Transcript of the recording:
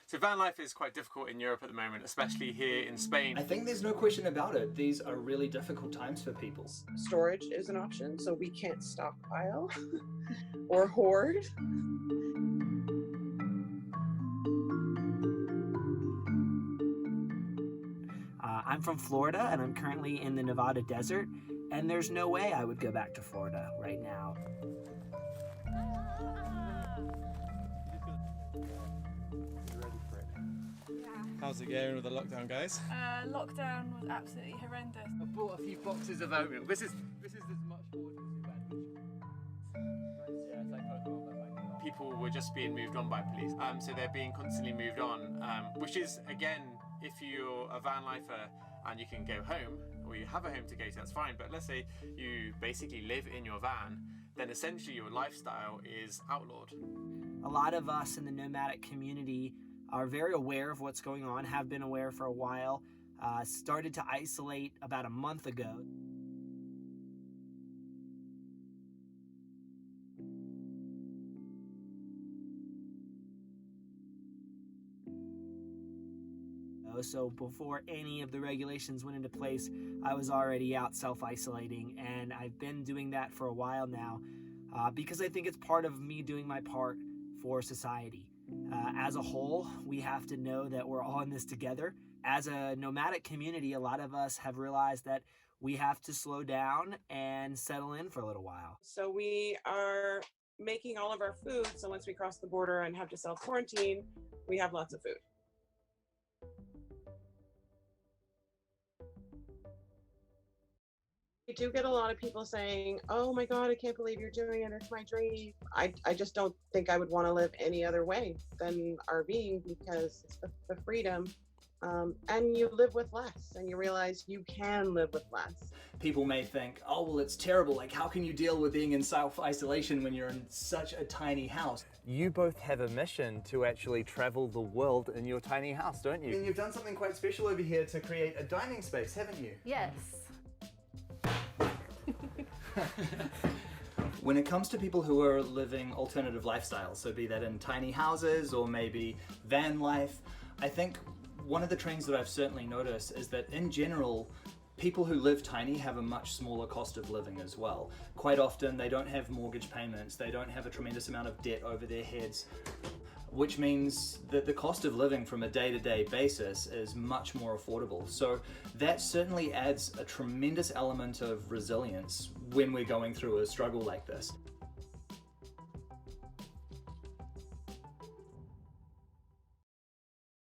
So van life is quite difficult in Europe at the moment, especially here in Spain. I think there's no question about it. These are really difficult times for people. Storage is an option, so we can't stockpile or hoard. I'm from Florida, and I'm currently in the Nevada desert, and there's no way I would go back to Florida right now. How's it going with the lockdown, guys? Lockdown was absolutely horrendous. I bought a few boxes of oatmeal. This is as much order as we've had. People were just being moved on by police, so they're being constantly moved on, which is, again, if you're a van lifer and you can go home, or you have a home to go to, that's fine. But let's say you basically live in your van, then essentially your lifestyle is outlawed. A lot of us in the nomadic community are very aware of what's going on, have been aware for a while, started to isolate about a month ago. So before any of the regulations went into place, I was already out self-isolating, and I've been doing that for a while now because I think it's part of me doing my part for society. As a whole, we have to know that we're all in this together. As a nomadic community, a lot of us have realized that we have to slow down and settle in for a little while. So we are making all of our food, so once we cross the border and have to self-quarantine, we have lots of food. We do get a lot of people saying, oh my God, I can't believe you're doing it, it's my dream. I just don't think I would want to live any other way than RVing, because it's the freedom, and you live with less, and you realize you can live with less. People may think, oh, well, it's terrible. Like, how can you deal with being in self-isolation when you're in such a tiny house? You both have a mission to actually travel the world in your tiny house, don't you? And you've done something quite special over here to create a dining space, haven't you? Yes. When it comes to people who are living alternative lifestyles, so be that in tiny houses or maybe van life, I think one of the trends that I've certainly noticed is that in general, people who live tiny have a much smaller cost of living as well. Quite often they don't have mortgage payments, they don't have a tremendous amount of debt over their heads, which means that the cost of living from a day-to-day basis is much more affordable. So that certainly adds a tremendous element of resilience when we're going through a struggle like this.